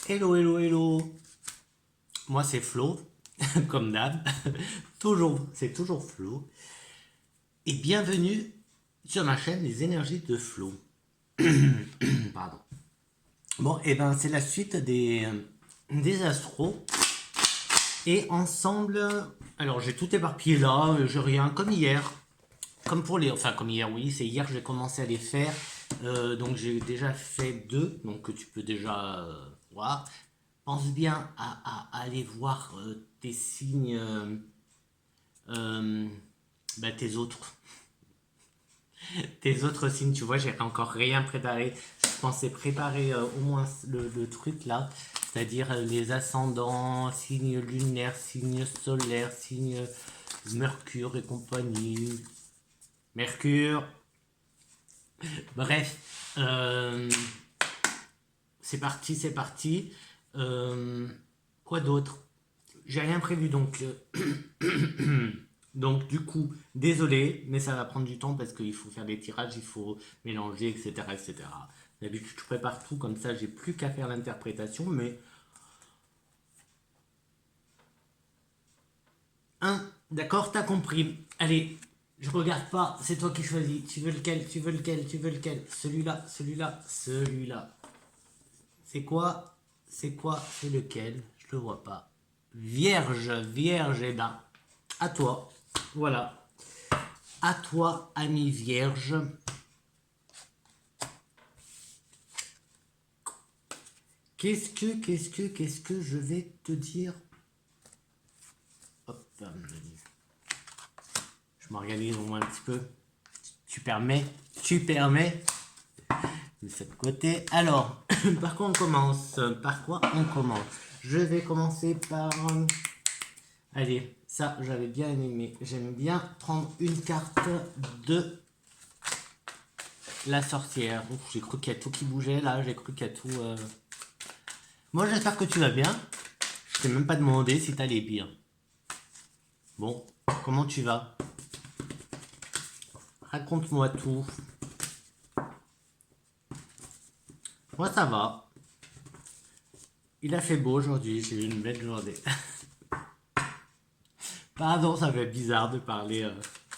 Hello, hello, hello. Moi, c'est Flo, comme d'hab. C'est toujours Flo. Et bienvenue sur ma chaîne Les Énergies de Flo. Pardon. Bon, et ben, c'est la suite des astros. Et ensemble, alors j'ai tout éparpillé là, j'ai rien, comme hier. Comme hier, oui, c'est hier que j'ai commencé à les faire. Donc j'ai déjà fait deux, donc tu peux déjà voir. Pense bien à aller voir tes signes, euh, tes autres signes. Tu vois, j'ai encore rien préparé. Je pensais préparer au moins le truc là, c'est-à-dire les ascendants, signes lunaires, signes solaires, signes Mercure et compagnie. Mercure. Bref, c'est parti, c'est parti. Quoi d'autre? J'ai rien prévu donc. Donc du coup, désolé, mais ça va prendre du temps parce qu'il faut faire des tirages, il faut mélanger, etc. etc. D'habitude, je prépare tout comme ça, j'ai plus qu'à faire l'interprétation, mais. D'accord, t'as compris. Allez, je regarde pas, c'est toi qui choisis. Tu veux lequel? Tu veux lequel? Tu veux lequel? Celui-là, celui-là, celui-là. C'est quoi? C'est quoi? C'est lequel? Je le vois pas. Vierge, vierge, eh ben, à toi. Voilà. À toi, ami vierge. Qu'est-ce que je vais te dire? Hop, je m'organise au moins un petit peu. Tu permets? Tu permets? De ce côté. Alors, par quoi on commence? Par quoi on commence? Je vais commencer par... Allez, ça, j'avais bien aimé. J'aime bien prendre une carte de la sorcière. Ouf, j'ai cru qu'il y a tout qui bougeait, là. J'ai cru qu'il y a tout... Moi, j'espère que tu vas bien. Je t'ai même pas demandé si t'allais bien. Bon, comment tu vas? Raconte-moi tout. Moi, ça va. Il a fait beau aujourd'hui. J'ai eu une belle journée. Pardon, ça fait bizarre de parler.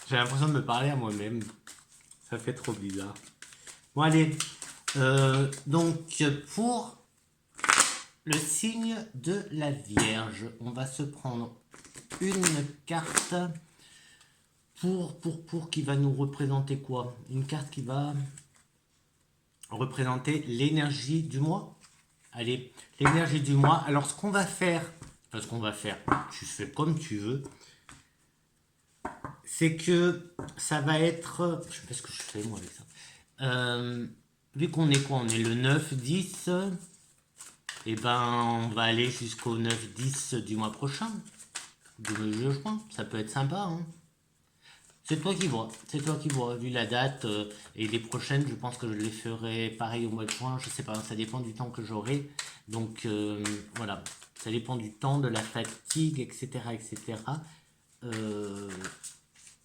J'ai l'impression de me parler à moi-même. Ça fait trop bizarre. Bon, allez. Donc, pour le signe de la Vierge, on va se prendre une carte pour qui va nous représenter quoi? Une carte qui va représenter l'énergie du mois. Allez, l'énergie du mois. Alors, ce qu'on va faire, tu fais comme tu veux, c'est que ça va être, je sais pas ce que je fais moi avec ça. Vu qu'on est quoi? On est le 9, 10. Et ben, on va aller jusqu'au 9-10 du mois prochain. Je crois. Ça peut être sympa. Hein. C'est toi qui vois. C'est toi qui vois. Vu la date et les prochaines, je pense que je les ferai pareil au mois de juin. Je sais pas. Ça dépend du temps que j'aurai. Donc voilà. Ça dépend du temps, de la fatigue, etc. etc.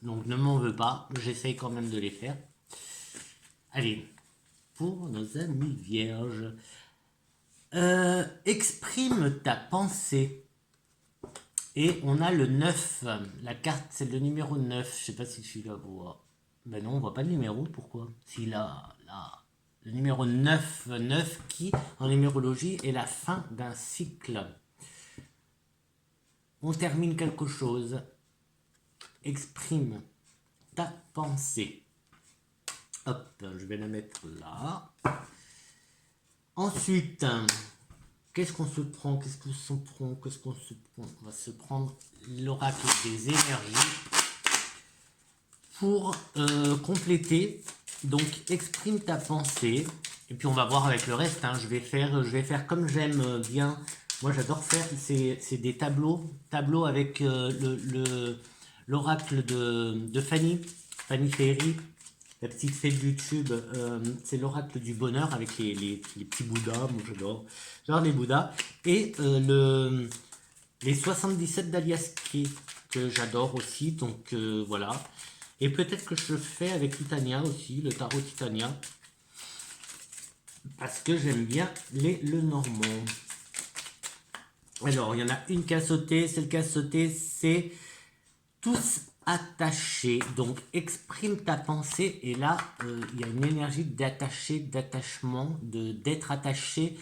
Donc ne m'en veux pas. J'essaye quand même de les faire. Allez. Pour nos amis vierges. Exprime ta pensée. Et on a le 9. La carte, c'est le numéro 9. Je sais pas si tu la vois. Ben non, on voit pas le numéro. Pourquoi? Si là. Le numéro 9. 9 qui, en numérologie, est la fin d'un cycle. On termine quelque chose. Exprime ta pensée. Hop, je vais la mettre là. Ensuite, qu'est-ce qu'on se prend? On va se prendre l'oracle des énergies pour compléter. Donc, exprime ta pensée. Et puis, on va voir avec le reste. Hein. Je vais faire comme j'aime bien. Moi, j'adore faire. C'est des tableaux. Tableaux avec l'oracle de Fanny. Fanny Ferry. La petite fée de YouTube, c'est l'oracle du bonheur avec les petits bouddhas, moi j'adore. J'adore les bouddhas. Et les 77 d'Aliaské, que j'adore aussi, donc voilà. Et peut-être que je fais avec Titania aussi, le tarot Titania. Parce que j'aime bien le normand. Alors, il y en a une qui a sauté. Celle qui a sauté, c'est tous attachés. Donc, exprime ta pensée. Et là, il y a une énergie d'attaché, d'attachement, d'être attaché.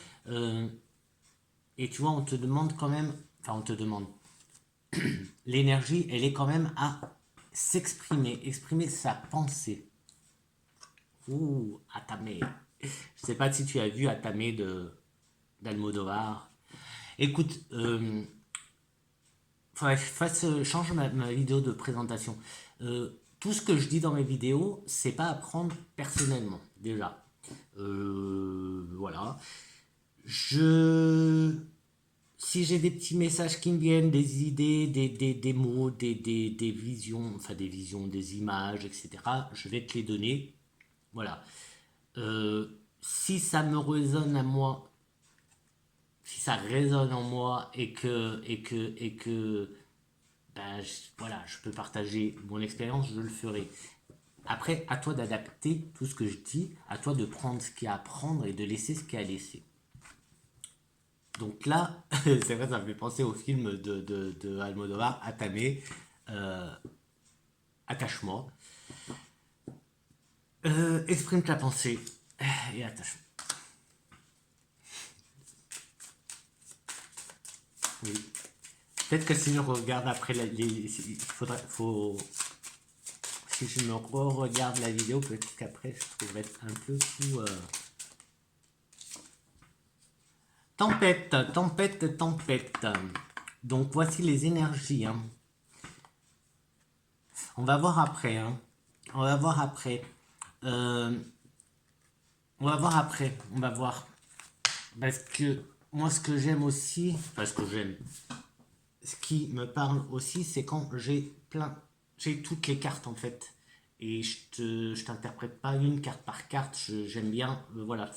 Et tu vois, on te demande quand même... Enfin, on te demande... L'énergie, elle est quand même à s'exprimer. Exprimer sa pensée. Ouh, Atame. Je sais pas si tu as vu Atame d'Almodovar. Écoute, faudrait que je change ma vidéo de présentation. Tout ce que je dis dans mes vidéos, c'est pas à prendre personnellement, déjà. Voilà. Je... Si j'ai des petits messages qui me viennent, des idées, des mots, des visions, enfin des visions, des images, etc., je vais te les donner. Voilà. Si ça me résonne à moi, si ça résonne en moi et que ben, voilà, je peux partager mon expérience, je le ferai. Après, à toi d'adapter tout ce que je dis, à toi de prendre ce qu'il y a à prendre et de laisser ce qu'il y a à laisser. Donc là, c'est vrai, ça me fait penser au film de Almodovar, Atame, Attache-moi. Exprime ta pensée et attache-moi. Oui. Peut-être que si je regarde après il faudrait, si je me regarde la vidéo, peut-être qu'après je trouverai un peu tout. Tempête, tempête, tempête. Donc voici les énergies, hein. On va voir après, hein. On va voir après. Euh, on va voir après. On va voir. Parce que moi, ce que j'aime aussi, enfin ce que j'aime, ce qui me parle aussi, c'est quand j'ai toutes les cartes en fait. Et je t'interprète pas une carte par carte. J'aime bien, voilà,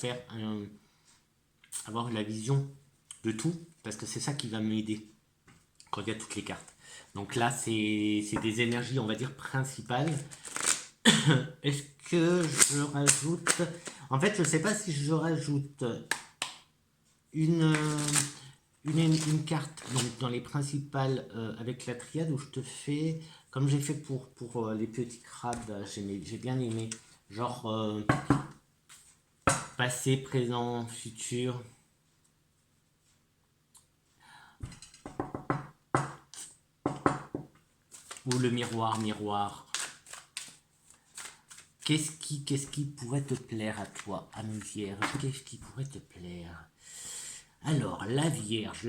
avoir la vision de tout, parce que c'est ça qui va m'aider quand il y a toutes les cartes. Donc là, c'est des énergies, on va dire, principales. Est-ce que je rajoute... En fait, je ne sais pas si je rajoute une, une carte donc, dans les principales avec la triade où je te fais, comme j'ai fait pour les petits crabes, j'ai bien aimé, genre passé, présent, futur. Ou le miroir, miroir. Qu'est-ce qui pourrait te plaire à toi, âme vierge? Qu'est-ce qui pourrait te plaire? Alors, la Vierge,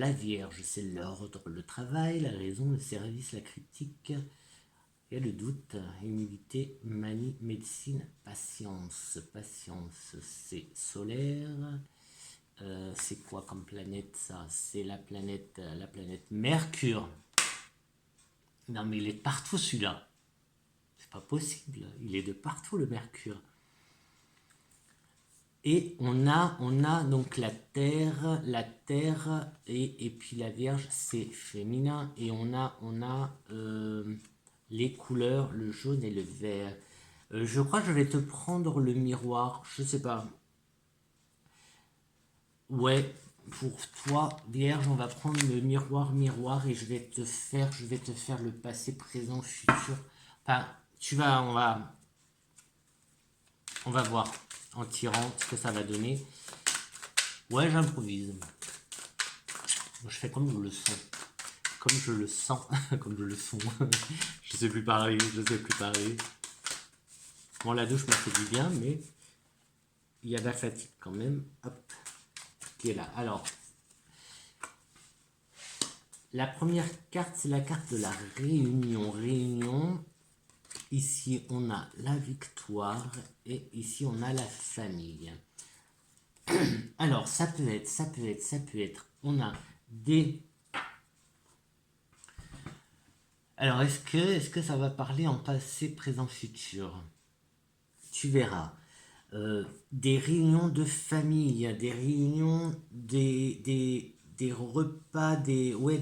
c'est l'ordre, le travail, la raison, le service, la critique, et le doute, humilité, manie, médecine, patience. Patience, c'est solaire. C'est quoi comme planète ça? C'est la planète Mercure. Non mais il est partout celui-là. C'est pas possible. Il est de partout le Mercure. Et on a donc la terre et puis la Vierge, c'est féminin. Et on a les couleurs, le jaune et le vert. Je crois que je vais te prendre le miroir, je sais pas. Ouais, pour toi, Vierge, on va prendre le miroir, miroir, et je vais te faire le passé, présent, futur. Enfin, on va voir en tirant ce que ça va donner. Ouais, j'improvise. Je fais comme je le sens. Comme je le sens. Comme je le sens. Je sais plus parler. Je sais plus parler. Bon, la douche m'a fait du bien, mais il y a de la fatigue quand même. Hop. Qui est là. Alors, la première carte, c'est la carte de la réunion. Réunion. Ici, on a la victoire. Et ici, on a la famille. Alors, ça peut être. On a des... Alors, est-ce que ça va parler en passé, présent, futur? Tu verras. Des réunions de famille, des réunions, des repas, ouais,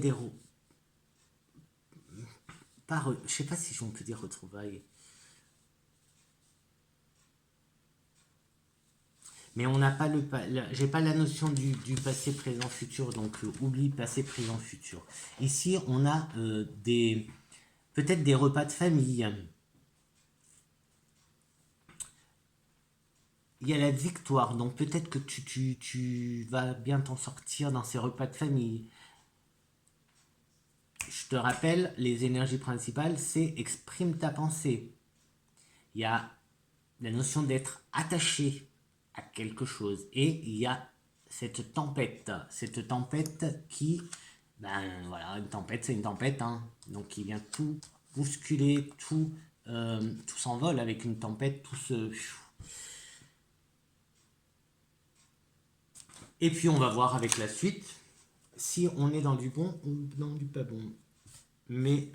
je sais pas si on peut dire retrouvailles. Mais on n'a pas j'ai pas la notion du passé, présent, futur, donc oublie passé, présent, futur. Ici, on a peut-être des repas de famille. Il y a la victoire, donc peut-être que tu vas bien t'en sortir dans ces repas de famille. Je te rappelle, les énergies principales, c'est exprime ta pensée. Il y a la notion d'être attaché à quelque chose. Et il y a cette tempête qui, ben voilà, une tempête, c'est une tempête, hein, donc qui vient tout bousculer, tout s'envole avec une tempête, tout se... Et puis on va voir avec la suite si on est dans du bon ou dans du pas bon. Mais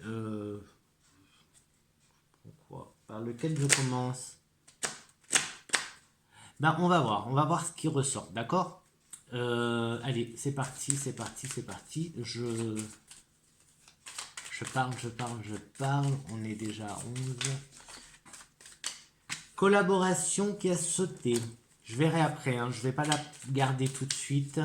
pourquoi? Par lequel je commence? Ben, on va voir ce qui ressort, d'accord? Allez, c'est parti, c'est parti, c'est parti. Je parle. On est déjà à 11. Collaboration qui a sauté. Je verrai après, hein, je vais pas la garder tout de suite.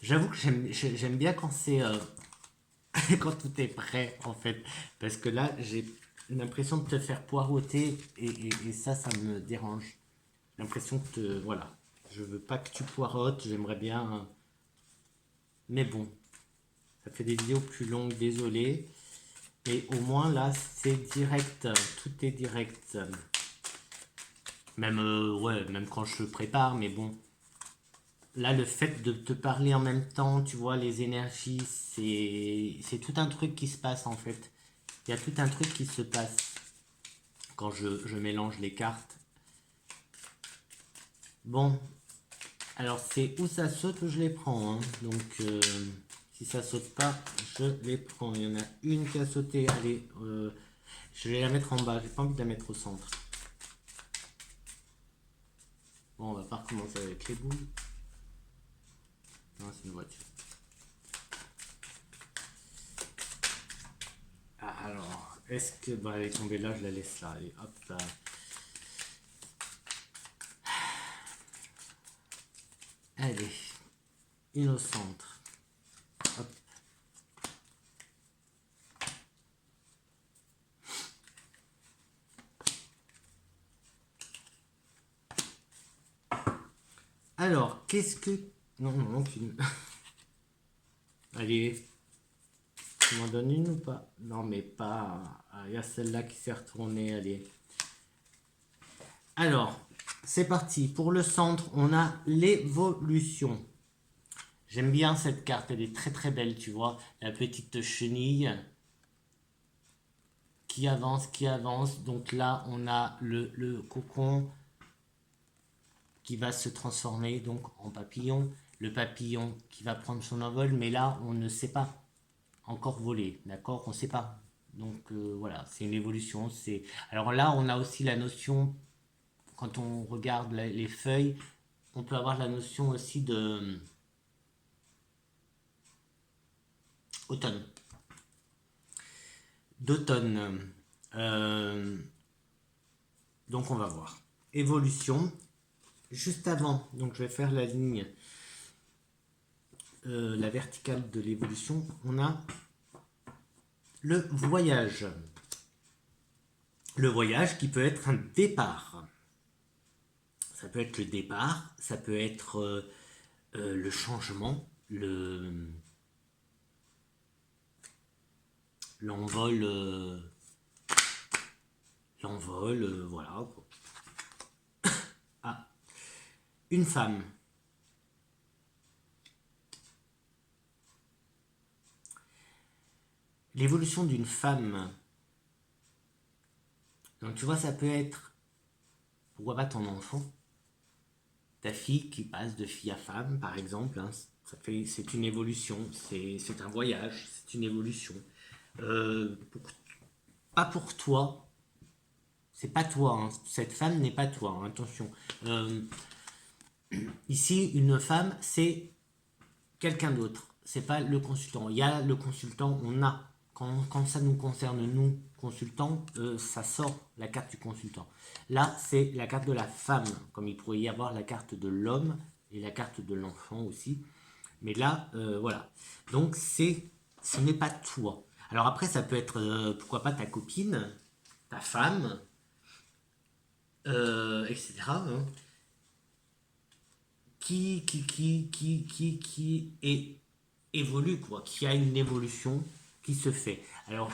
J'avoue que j'aime bien quand c'est quand tout est prêt en fait, parce que là j'ai l'impression de te faire poireauter et ça me dérange. L'impression que voilà, je veux pas que tu poireautes, j'aimerais bien, mais bon, ça fait des vidéos plus longues, désolé. Et au moins là c'est direct, tout est direct. Même ouais, même quand je le prépare, mais bon. Là, le fait de te parler en même temps, tu vois, les énergies, c'est tout un truc qui se passe en fait. Il y a tout un truc qui se passe quand je mélange les cartes. Bon, alors c'est où ça saute ou je les prends, hein. Donc, si ça saute pas, je les prends. Il y en a une qui a sauté. Allez, je vais la mettre en bas. J'ai pas envie de la mettre au centre. Bon, on va pas recommencer avec les boules. Non, c'est une voiture. Ah, alors, est-ce que... Bah, elle est tombée là, je la laisse là. Allez, hop là. Allez, une au centre. Hop. Alors, qu'est-ce que... Non, qu'une... Allez, tu m'en donnes une ou pas? Non, mais pas... Ah, il y a celle-là qui s'est retournée, allez. Alors, c'est parti. Pour le centre, on a l'évolution. J'aime bien cette carte, elle est très très belle, tu vois. La petite chenille qui avance, qui avance. Donc là, on a le cocon qui va se transformer donc en papillon. Le papillon qui va prendre son envol, mais là, on ne sait pas encore voler, d'accord? On ne sait pas. Donc voilà, c'est une évolution. Alors là, on a aussi la notion, quand on regarde les feuilles, on peut avoir la notion aussi de automne. D'automne. Donc on va voir. Évolution. Juste avant, donc je vais faire la ligne, la verticale de l'évolution, on a le voyage. Le voyage qui peut être un départ. Ça peut être le départ, ça peut être le changement, l'envol, voilà. Ah, une femme. L'évolution d'une femme. Donc tu vois, ça peut être, pourquoi pas ton enfant, ta fille qui passe de fille à femme, par exemple, hein, c'est une évolution, c'est un voyage, c'est une évolution. Euh, pour- Pas pour toi, c'est pas toi, hein, cette femme n'est pas toi, hein, attention. Ici, une femme, c'est quelqu'un d'autre. c'est pas le consultant. Il y a le consultant, on a. Quand ça nous concerne, nous, consultants, ça sort la carte du consultant. Là, c'est la carte de la femme, comme il pourrait y avoir la carte de l'homme et la carte de l'enfant aussi. Mais là, voilà. Donc, ce n'est pas toi. Alors après, ça peut être, pourquoi pas, ta copine, ta femme, etc. hein, qui évolue, quoi, qui a une évolution qui se fait. Alors,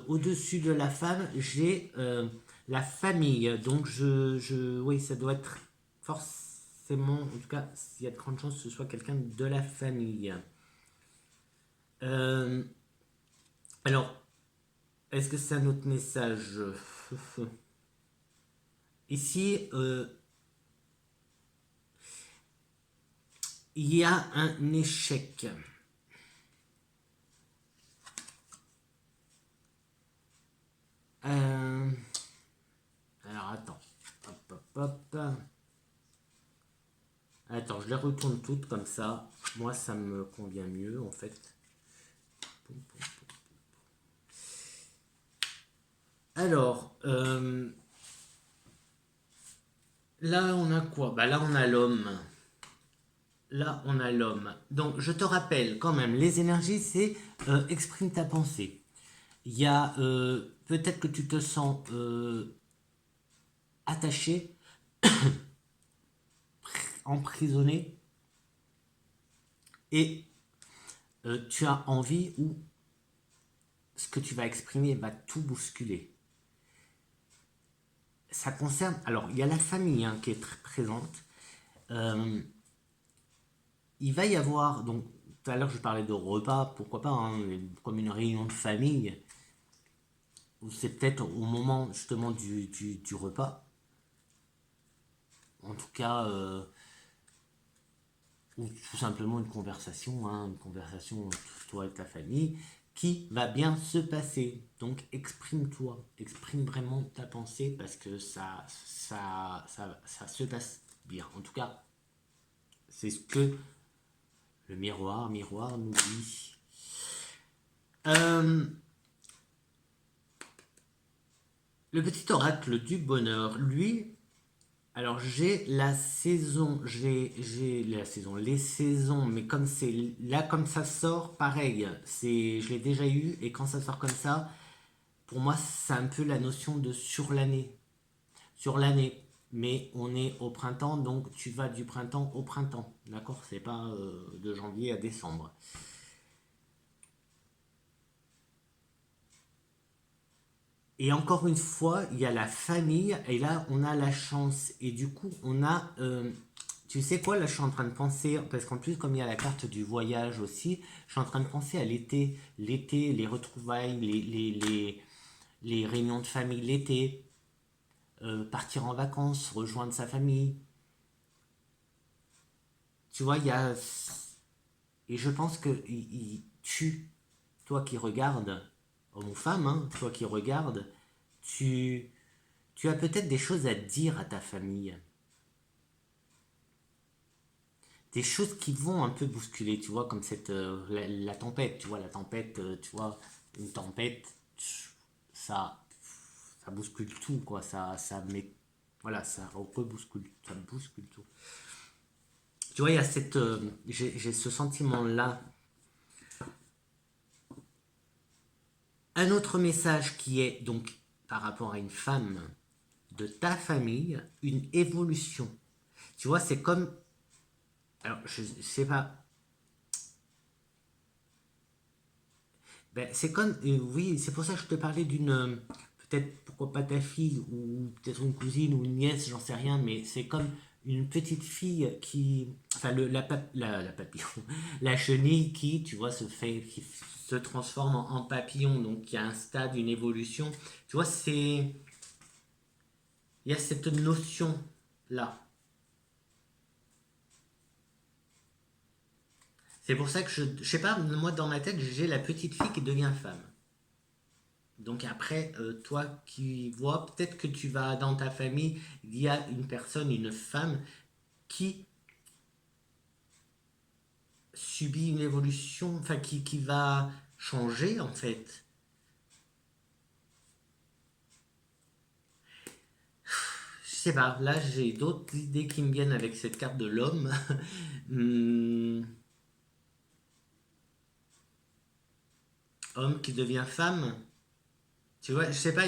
au-dessus de la femme, j'ai la famille. Donc, oui, ça doit être forcément, en tout cas, il y a de grandes chances que ce soit quelqu'un de la famille. Euh, alors, est-ce que c'est un autre message? Ici, il y a un échec. Euh, alors, attends. Hop, hop, hop. Attends, je les retourne toutes comme ça. Moi, ça me convient mieux, en fait. Alors, là, on a quoi? Bah là, on a l'homme. Là, on a l'homme. Donc, je te rappelle quand même, les énergies, c'est exprime ta pensée. Il y a peut-être que tu te sens attaché, emprisonné, et tu as envie ou ce que tu vas exprimer va tout bousculer. Ça concerne. Alors, il y a la famille hein, qui est très présente. Euh, il va y avoir. Donc, tout à l'heure, je parlais de repas, pourquoi pas, hein, comme une réunion de famille. Ou c'est peut-être au moment justement du repas. En tout cas, ou tout simplement une conversation toi et ta famille, qui va bien se passer. Donc exprime-toi, exprime vraiment ta pensée parce que ça se passe bien. En tout cas, c'est ce que le miroir nous dit. Euh, le petit oracle du bonheur, lui, alors j'ai la saison, j'ai la saison, les saisons, mais comme c'est là comme ça sort, pareil, je l'ai déjà eu et quand ça sort comme ça, pour moi c'est un peu la notion de sur l'année. Mais on est au printemps, donc tu vas du printemps au printemps, d'accord? C'est pas de janvier à décembre. Et encore une fois, il y a la famille, et là, on a la chance. Et du coup, on a... tu sais quoi, là, je suis en train de penser, parce qu'en plus, comme il y a la carte du voyage aussi, je suis en train de penser à l'été. L'été, les retrouvailles, les réunions de famille l'été, partir en vacances, rejoindre sa famille. Tu vois, il y a... Et je pense que toi qui regardes, homme ou femme, hein, toi qui regardes, tu, tu as peut-être des choses à dire à ta famille. Des choses qui vont un peu bousculer, tu vois, comme la tempête, tu vois, la tempête, tu vois, une tempête, ça, ça bouscule tout, quoi, ça met, voilà, ça rebouscule, ça bouscule tout. Tu vois, il y a j'ai ce sentiment-là. Un autre message qui est donc par rapport à une femme de ta famille, une évolution. Tu vois, c'est comme, alors je sais pas, ben, c'est comme, oui, c'est pour ça que je te parlais d'une, peut-être pourquoi pas ta fille ou peut-être une cousine ou une nièce, j'en sais rien, mais c'est comme une petite fille qui, enfin la papillon, la chenille qui, tu vois, qui se transforme en papillon, donc il y a un stade, une évolution. Tu vois, il y a cette notion là. C'est pour ça que je sais pas, moi dans ma tête, j'ai la petite fille qui devient femme. Donc après, toi qui vois, peut-être que tu vas dans ta famille, il y a une personne, une femme qui subit une évolution, enfin qui va changer en fait. Je sais pas, là j'ai d'autres idées qui me viennent avec cette carte de l'homme. Hmm, homme qui devient femme. Tu vois, je sais pas,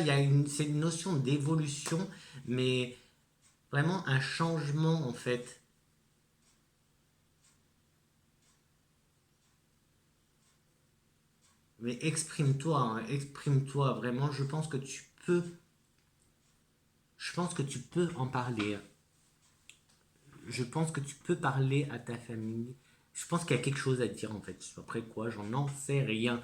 c'est une notion d'évolution, mais vraiment un changement en fait. Mais exprime-toi, hein, exprime-toi vraiment. Je pense que tu peux en parler. Je pense que tu peux parler à ta famille. Je pense qu'il y a quelque chose à dire en fait. Après quoi, j'en sais rien.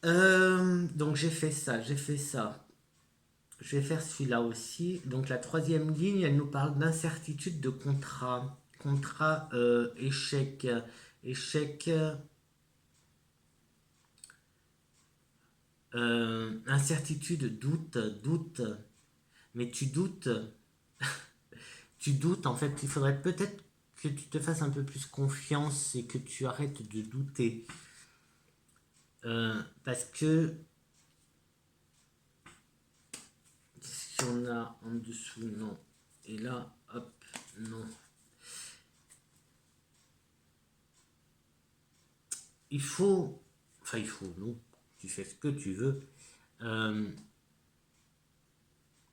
Donc j'ai fait ça, j'ai fait ça. Je vais faire celui-là aussi. Donc la troisième ligne, elle nous parle d'incertitude de contrat. Contrat, échec. Échec, incertitude, doute, doute. Mais tu doutes en fait. Il faudrait peut-être que tu te fasses un peu plus confiance et que tu arrêtes de douter. Parce que si on a en dessous, non. Et là, hop, non. Il faut, enfin il faut, non, tu fais ce que tu veux. Euh,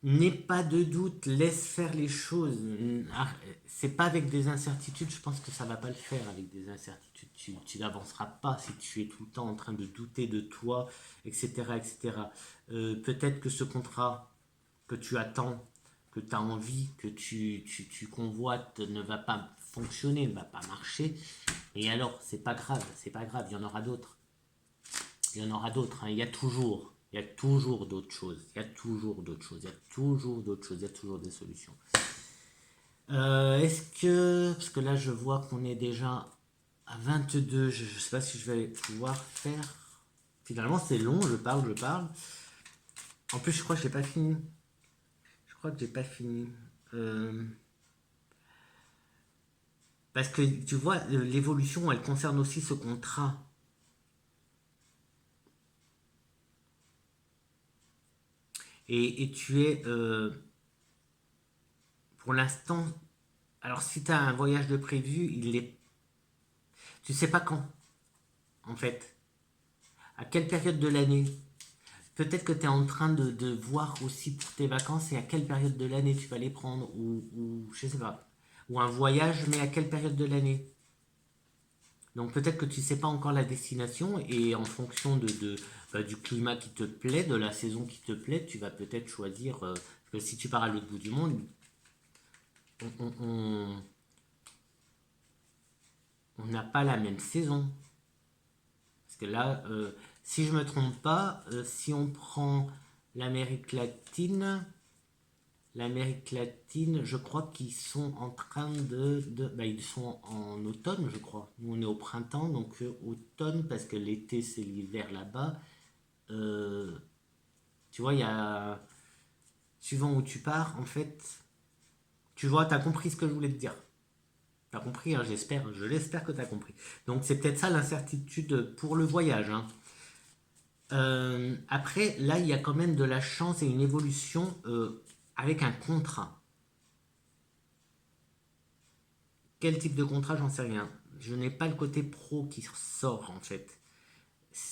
N'aie pas de doute, laisse faire les choses. C'est pas avec des incertitudes, je pense que ça va pas le faire avec des incertitudes. Tu n'avanceras pas si tu es tout le temps en train de douter de toi, etc. etc. Peut-être que ce contrat que tu attends, que tu as envie, que tu convoites ne va pas fonctionner, ne va pas marcher. Et alors, c'est pas grave, c'est pas grave, il y en aura d'autres. Il y en aura d'autres, hein. Il y a toujours d'autres choses. Il y a toujours d'autres choses. Il y a toujours d'autres choses. Il y a toujours des solutions. Est-ce que, parce que là je vois qu'on est déjà à 22, je ne sais pas si je vais pouvoir faire. Finalement c'est long, je parle, je parle. En plus je crois que j'ai pas fini. Je crois que j'ai pas fini. Euh, Parce que tu vois, l'évolution elle concerne aussi ce contrat. Et tu es, pour l'instant, alors si tu as un voyage de prévu, il est, tu sais pas quand, en fait, à quelle période de l'année. Peut-être que tu es en train de voir aussi pour tes vacances et à quelle période de l'année tu vas les prendre, ou je sais pas, ou un voyage, mais à quelle période de l'année. Donc peut-être que tu sais pas encore la destination et en fonction bah, du climat qui te plaît, de la saison qui te plaît, tu vas peut-être choisir, parce que si tu pars à l'autre bout du monde, on n'a pas la même saison. Parce que là, si je me trompe pas, si on prend l'Amérique latine, l'Amérique latine, je crois qu'ils sont en train bah, ils sont en automne, je crois. Nous, on est au printemps, donc automne, parce que l'été, c'est l'hiver là-bas. Euh, Tu vois, il y a... Suivant où tu pars, en fait, tu vois, t'as compris ce que je voulais te dire. T'as compris, hein, j'espère, je l'espère que t'as compris. Donc c'est peut-être ça l'incertitude pour le voyage, hein. Après, là, il y a quand même de la chance et une évolution avec un contrat. Quel type de contrat, j'en sais rien. Je n'ai pas le côté pro qui ressort en fait.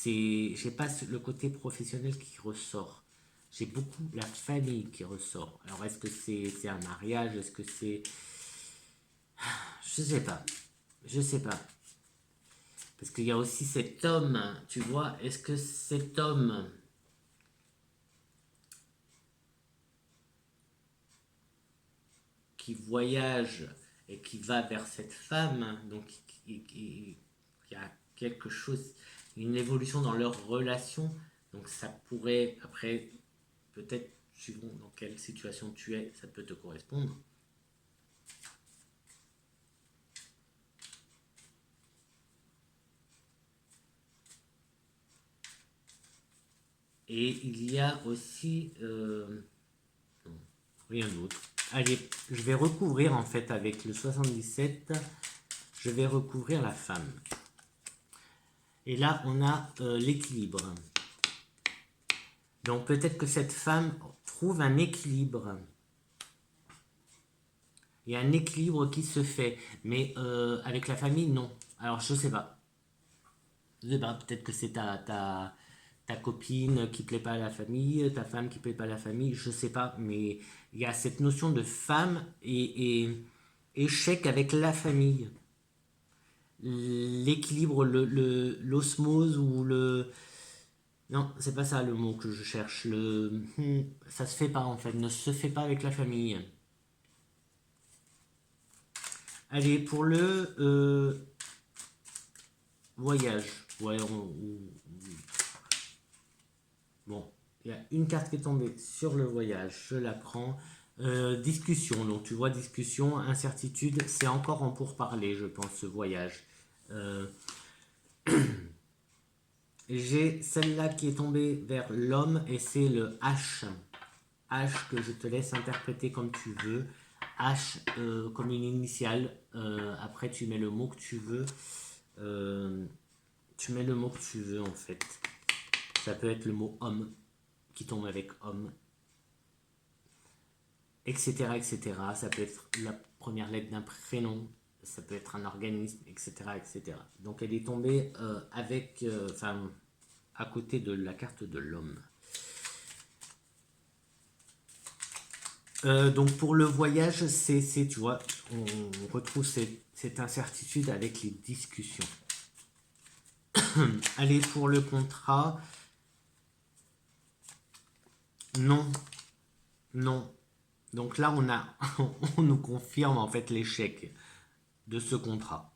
J'ai pas le côté professionnel qui ressort. J'ai beaucoup la famille qui ressort. Alors est-ce que c'est un mariage? Est-ce que c'est... Je sais pas. Je sais pas. Parce qu'il y a aussi cet homme, tu vois, est-ce que cet homme qui voyage et qui va vers cette femme, donc il y a quelque chose, une évolution dans leur relation, donc ça pourrait, après, peut-être, suivant dans quelle situation tu es, ça peut te correspondre. Et il y a aussi, non, rien d'autre. Allez, je vais recouvrir en fait avec le 77. je vais recouvrir la femme. Et là, on a l'équilibre. Donc peut-être que cette femme trouve un équilibre. Il y a un équilibre qui se fait. Mais avec la famille, non. Alors je sais pas. Je sais pas, peut-être que c'est ta copine qui plaît pas à la famille, ta femme qui plaît pas à la famille, je sais pas. Mais il y a cette notion de femme et échec avec la famille. L'équilibre, l'osmose ou le... Non, c'est pas ça le mot que je cherche. Ça se fait pas en fait, ne se fait pas avec la famille. Allez, pour le voyage. Ouais, bon, il y a une carte qui est tombée sur le voyage, je la prends. Discussion, donc tu vois, discussion, incertitude, c'est encore en pourparler, je pense, ce voyage. J'ai celle-là qui est tombée vers l'homme et c'est le H. H que je te laisse interpréter comme tu veux. H comme une initiale. Après, tu mets le mot que tu veux. Tu mets le mot que tu veux en fait. Ça peut être le mot homme qui tombe avec homme, etc., etc. Ça peut être la première lettre d'un prénom. Ça peut être un organisme, etc., etc. Donc elle est tombée avec, enfin, à côté de la carte de l'homme. Donc pour le voyage, tu vois, on retrouve cette incertitude avec les discussions. Allez, pour le contrat, non, non. Donc là, on nous confirme en fait l'échec de ce contrat.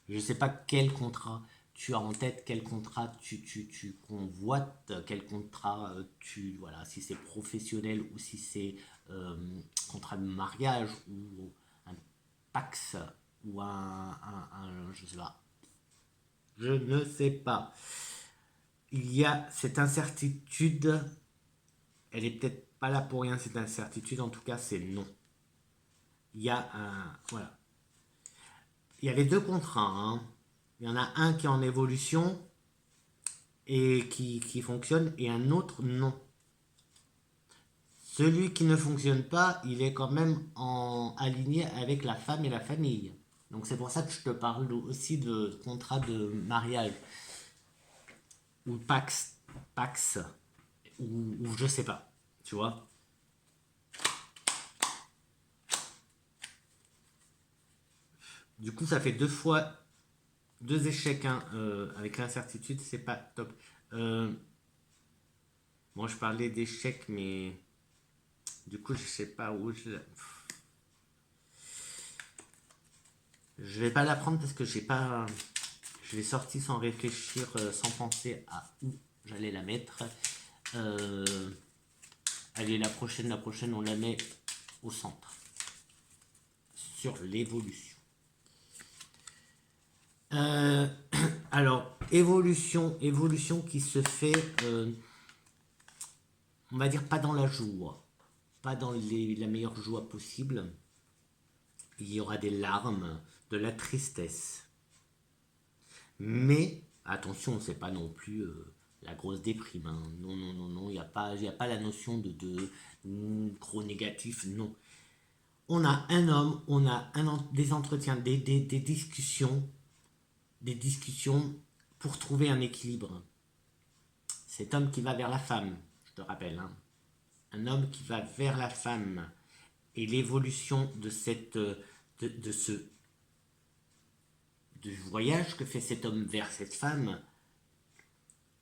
Je ne sais pas quel contrat tu as en tête, quel contrat tu convoites, quel contrat voilà, si c'est professionnel ou si c'est contrat de mariage ou un Pax ou je sais pas. Je ne sais pas. Il y a cette incertitude, elle est peut-être pas là pour rien cette incertitude, en tout cas c'est non. Il y a un, voilà. Il y avait deux contrats, hein. Il y en a un qui est en évolution et qui fonctionne et un autre non. Celui qui ne fonctionne pas, il est quand même aligné avec la femme et la famille. Donc c'est pour ça que je te parle aussi de contrat de mariage ou Pax ou je sais pas, tu vois. Du coup, ça fait deux échecs hein, avec l'incertitude, c'est pas top. Bon, je parlais d'échecs, mais du coup, je sais pas où je vais pas la prendre parce que j'ai pas. Je l'ai sortie sans réfléchir, sans penser à où j'allais la mettre. Allez, la prochaine, on la met au centre. Sur l'évolution. Alors, évolution qui se fait, on va dire pas dans la joie, pas dans la meilleure joie possible. Il y aura des larmes, de la tristesse. Mais attention, c'est pas non plus la grosse déprime. Hein. Non, non, non, non, il n'y a pas la notion de gros négatif, non. On a un homme, on a des entretiens, des discussions pour trouver un équilibre. Cet homme qui va vers la femme, je te rappelle, hein. Un homme qui va vers la femme et l'évolution de du voyage que fait cet homme vers cette femme,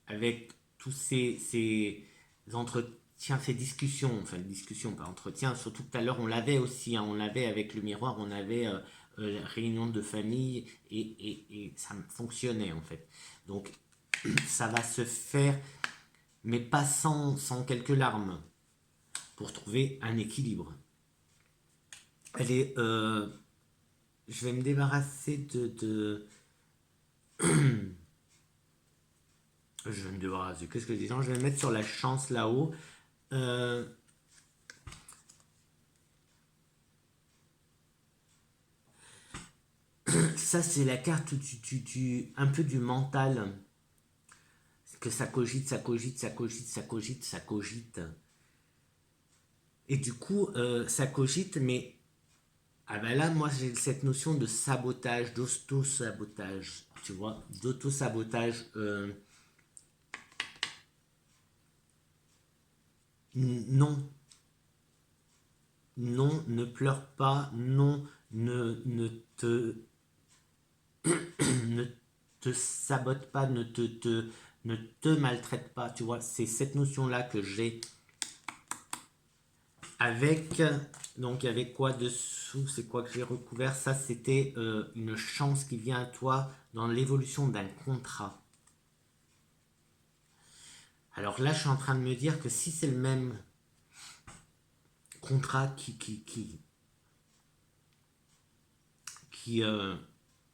avec tous ces entretiens, ces discussions, enfin discussions, pas entretiens, surtout tout à l'heure on l'avait aussi, hein, on l'avait avec le miroir, on avait réunion de famille et ça fonctionnait en fait. Donc ça va se faire, mais pas sans quelques larmes, pour trouver un équilibre. Allez, je vais me débarrasser de je vais me débarrasser. Qu'est-ce que je dis? Non, je vais me mettre sur la chance là-haut. Ça, c'est la carte où un peu du mental, que ça cogite, ça cogite, ça cogite, ça cogite, ça cogite. Et du coup, ça cogite, mais ah ben là, moi, j'ai cette notion de sabotage, d'auto-sabotage, tu vois, d'auto-sabotage. Non, non, ne pleure pas, non, ne te, ne te sabote pas, ne te maltraite pas, tu vois, c'est cette notion-là que j'ai avec, donc avec quoi dessous, c'est quoi que j'ai recouvert, ça c'était une chance qui vient à toi dans l'évolution d'un contrat. Alors là, je suis en train de me dire que si c'est le même contrat qui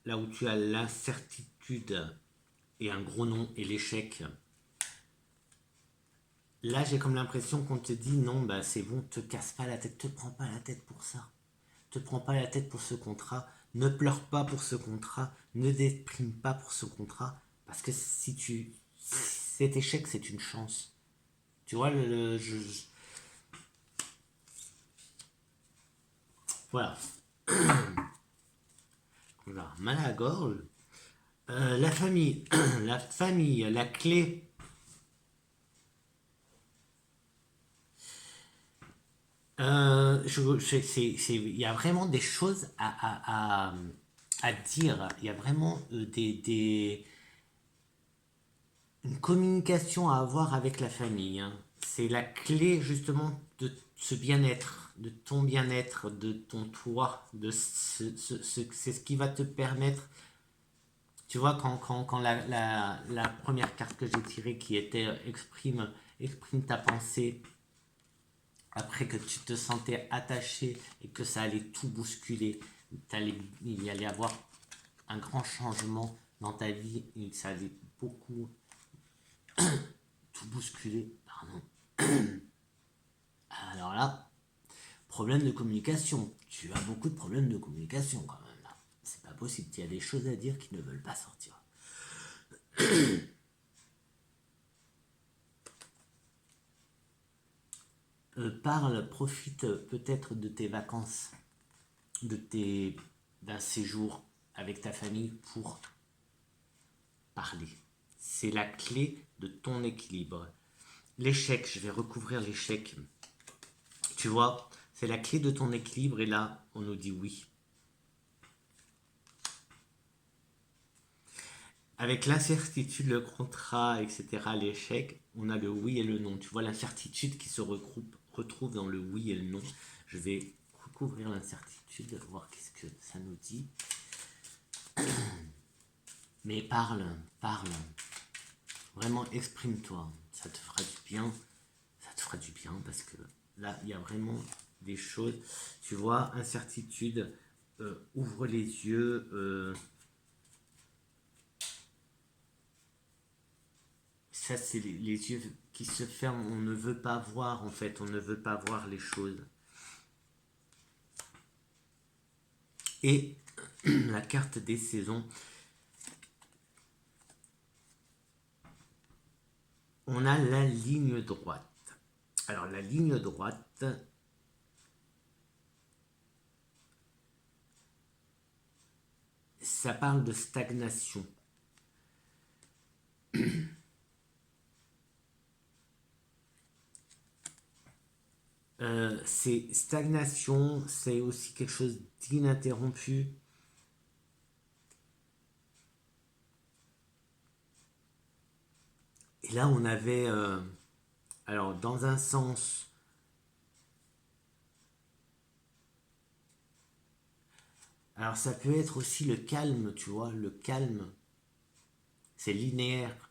là où tu as l'incertitude et un gros nom et l'échec, là j'ai comme l'impression qu'on te dit non, bah c'est bon, te casse pas la tête, te prends pas la tête pour ça, te prends pas la tête pour ce contrat, ne pleure pas pour ce contrat, ne déprime pas pour ce contrat, parce que cet échec c'est une chance. Tu vois, voilà, on a mal à la gorge. La famille, la famille, la clé. Il y a vraiment des choses à dire. Il y a vraiment une communication à avoir avec la famille, hein. C'est la clé justement de ce bien-être, de ton bien-être, de ton toi, c'est ce qui va te permettre. Tu vois, quand la première carte que j'ai tirée qui était exprime ta pensée, après que tu te sentais attaché et que ça allait tout bousculer, il y allait avoir un grand changement dans ta vie, et ça allait beaucoup tout bousculer. Pardon. Alors là, problème de communication. Tu as beaucoup de problèmes de communication quand même là. C'est pas possible. Il y a des choses à dire qui ne veulent pas sortir. Parle, profite peut-être de tes vacances, d'un séjour avec ta famille pour parler. C'est la clé de ton équilibre. L'échec, je vais recouvrir l'échec. Tu vois, c'est la clé de ton équilibre et là, on nous dit oui. Avec l'incertitude, le contrat, etc., l'échec, on a le oui et le non. Tu vois l'incertitude qui se retrouve dans le oui et le non. Je vais recouvrir l'incertitude, voir qu'est-ce que ça nous dit. Mais parle, parle. Vraiment, exprime-toi. Ça te fera du bien. Ça te fera du bien parce que là, il y a vraiment des choses. Tu vois, incertitude, ouvre les yeux. Ça, c'est les yeux qui se ferment. On ne veut pas voir, en fait. On ne veut pas voir les choses. Et la carte des saisons. On a la ligne droite. Alors, la ligne droite, ça parle de stagnation. C'est stagnation, c'est aussi quelque chose d'ininterrompu. Et là, on avait, alors dans un sens, alors ça peut être aussi le calme, tu vois, le calme, c'est linéaire.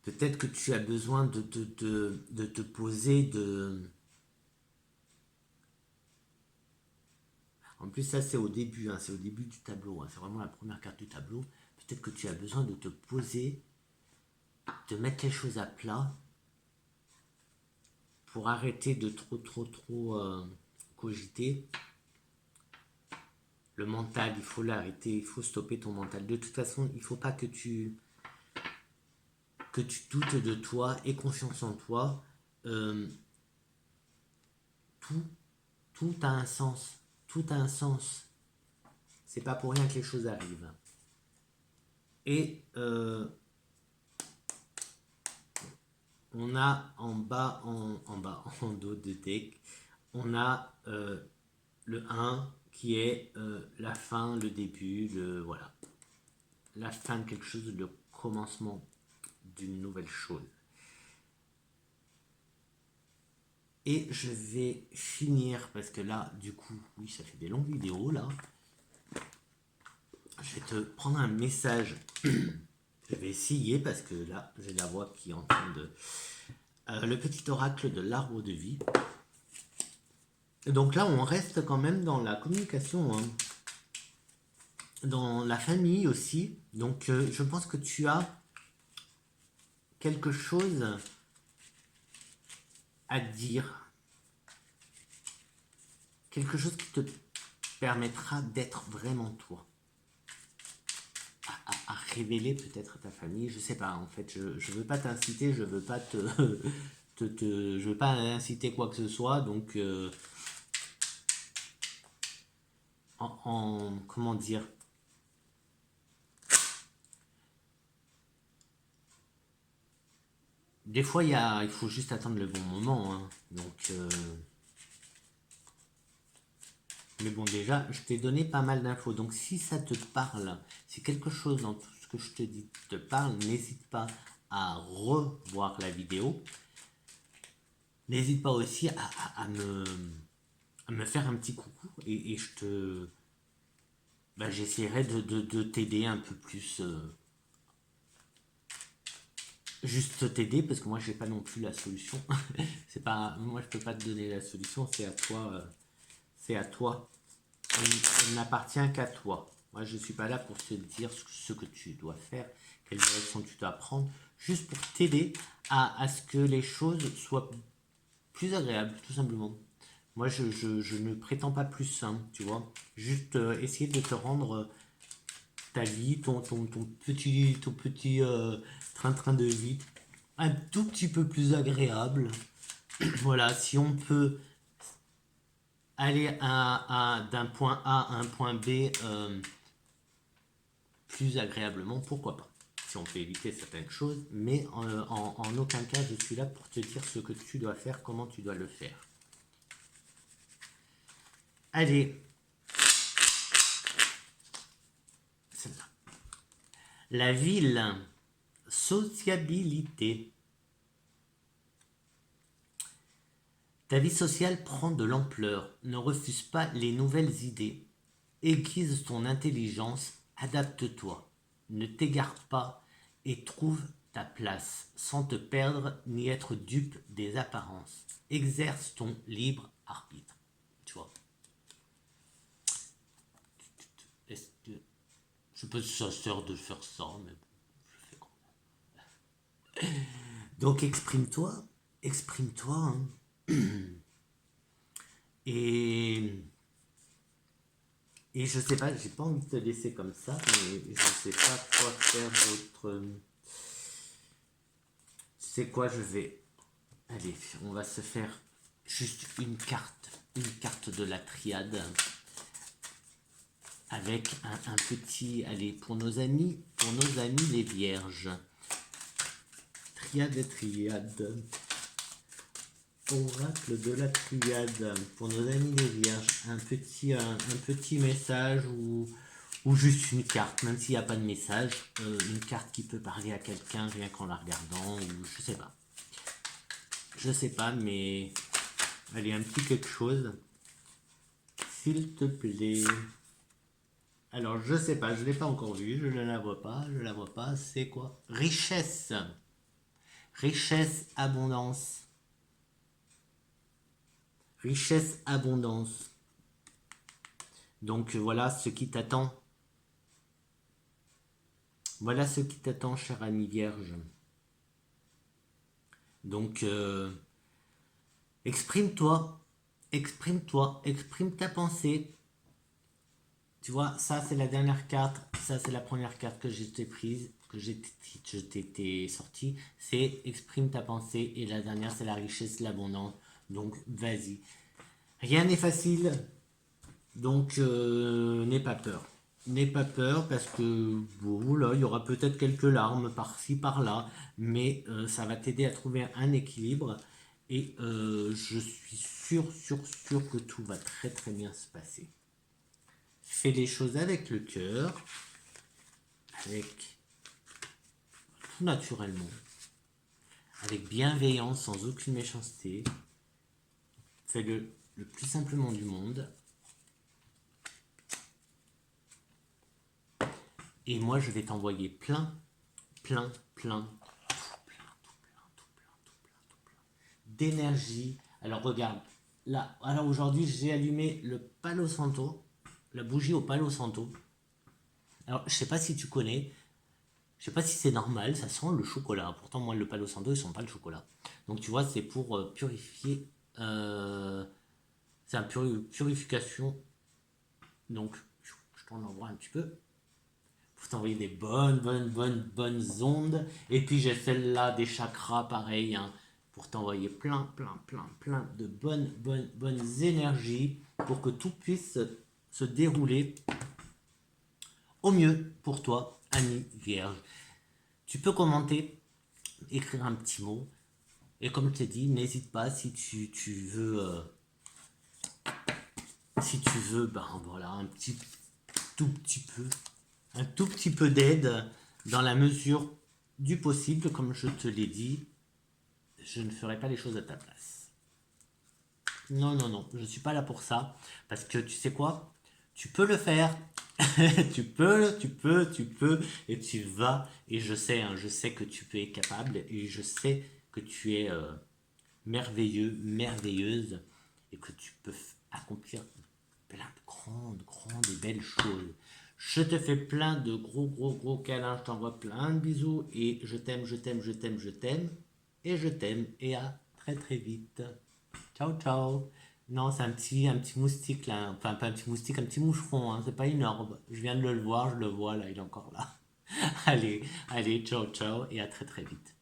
Peut-être que tu as besoin de te poser, En plus, ça c'est au début, hein, c'est au début du tableau, hein, c'est vraiment la première carte du tableau. Peut-être que tu as besoin de te poser, de mettre les choses à plat pour arrêter de trop cogiter. Le mental, il faut l'arrêter, il faut stopper ton mental. De toute façon, il ne faut pas que tu doutes de toi, aie confiance en toi. Tout a un sens. Tout a un sens. C'est pas pour rien que les choses arrivent. Et on a en bas, en dos de deck, on a le 1 qui est la fin, le début, voilà. La fin de quelque chose, le commencement d'une nouvelle chose. Et je vais finir, parce que là, du coup, oui, ça fait des longues vidéos, là. Je vais te prendre un message. Je vais essayer, parce que là, j'ai la voix qui est en train de... le petit oracle de l'arbre de vie. Donc là, on reste quand même dans la communication, hein. Dans la famille aussi. Donc, je pense que tu as quelque chose à dire. Quelque chose qui te permettra d'être vraiment toi. À révéler peut-être à ta famille, je sais pas, en fait, je veux pas t'inciter, je veux pas je veux pas inciter quoi que ce soit, donc comment dire, des fois il faut juste attendre le bon moment, hein. Donc mais bon, déjà je t'ai donné pas mal d'infos, donc si ça te parle, si quelque chose dans tout ce que je te dis te parle, n'hésite pas à revoir la vidéo. N'hésite pas aussi à me faire un petit coucou et j'essaierai de t'aider un peu plus. Juste t'aider parce que moi j'ai pas non plus la solution. C'est pas, moi je peux pas te donner la solution, c'est à toi. C'est à toi. Elle n'appartient qu'à toi. Moi je suis pas là pour te dire ce que tu dois faire, quelle direction tu dois prendre, juste pour t'aider à ce que les choses soient plus agréables, tout simplement. Moi, je ne prétends pas plus, hein, tu vois. Juste essayer de te rendre ta vie, ton petit train-train de vie un tout petit peu plus agréable. Voilà, si on peut aller d'un point A à un point B plus agréablement, pourquoi pas. Si on peut éviter certaines choses, mais en aucun cas, je suis là pour te dire ce que tu dois faire, comment tu dois le faire. Allez, celle-là. La ville, sociabilité. Ta vie sociale prend de l'ampleur, ne refuse pas les nouvelles idées. Aiguise ton intelligence, adapte-toi. Ne t'égare pas et trouve ta place, sans te perdre ni être dupe des apparences. Exerce ton libre arbitre. Tu vois. Est-ce que... Je sais pas si ça sert de faire ça, mais bon, je fais quand même. Donc exprime-toi, exprime-toi, hein. Et je sais pas, j'ai pas envie de te laisser comme ça, mais je sais pas quoi faire d'autre. C'est quoi, je vais... Allez, on va se faire juste une carte de la triade. Avec un petit... Allez, pour nos amis les vierges. Triade. Oracle de la triade. Pour nos amis les vierges, un petit message ou juste une carte, même s'il n'y a pas de message, une carte qui peut parler à quelqu'un rien qu'en la regardant, ou je sais pas. Je sais pas, mais allez, un petit quelque chose. S'il te plaît. Alors, je sais pas, je l'ai pas encore vu, je ne la vois pas, c'est quoi? Richesse. Richesse, abondance. Richesse, abondance. Donc voilà ce qui t'attend. Voilà ce qui t'attend, cher ami vierge. Donc Exprime-toi, exprime-toi, exprime ta pensée. Tu vois, ça c'est la dernière carte, ça c'est la première carte que j'ai prise, que je t'ai sortie, c'est exprime ta pensée, et la dernière c'est la richesse, l'abondance. Donc vas-y. Rien n'est facile, donc n'aie pas peur. N'aie pas peur parce que bon, là, il y aura peut-être quelques larmes par-ci, par-là, mais ça va t'aider à trouver un équilibre, et je suis sûr que tout va très très bien se passer. Fais les choses avec le cœur, avec tout naturellement, avec bienveillance, sans aucune méchanceté. Fais-le le plus simplement du monde. Et moi, je vais t'envoyer plein d'énergie. Alors regarde, là, alors aujourd'hui, j'ai allumé le Palo Santo, la bougie au Palo Santo. Alors, je sais pas si tu connais, je sais pas si c'est normal, ça sent le chocolat. Pourtant, moi, le Palo Santo, ils sent pas le chocolat. Donc, tu vois, c'est pour purifier. C'est un purification. Donc, je t'en envoie un petit peu pour t'envoyer des bonnes ondes. Et puis, j'ai celle-là des chakras, pareil, hein, pour t'envoyer plein de bonnes énergies pour que tout puisse se dérouler au mieux pour toi, Annie Vierge. Tu peux commenter, écrire un petit mot. Et comme je t'ai dit, n'hésite pas si tu veux, ben voilà, un tout petit peu d'aide dans la mesure du possible, comme je te l'ai dit. Je ne ferai pas les choses à ta place. Non, je ne suis pas là pour ça. Parce que tu sais quoi? Tu peux le faire. tu peux, et tu vas. Et je sais que tu peux être capable, et je sais que tu es merveilleux, merveilleuse, et que tu peux accomplir plein de grandes et belles choses. Je te fais plein de gros câlins, je t'envoie plein de bisous, et je t'aime, et je t'aime, et à très vite. Ciao. Non, c'est un petit moustique là, enfin pas un petit moustique, un petit moucheron, hein. C'est pas une orbe. Je viens de le voir, je le vois là, il est encore là. Allez, ciao, et à très vite.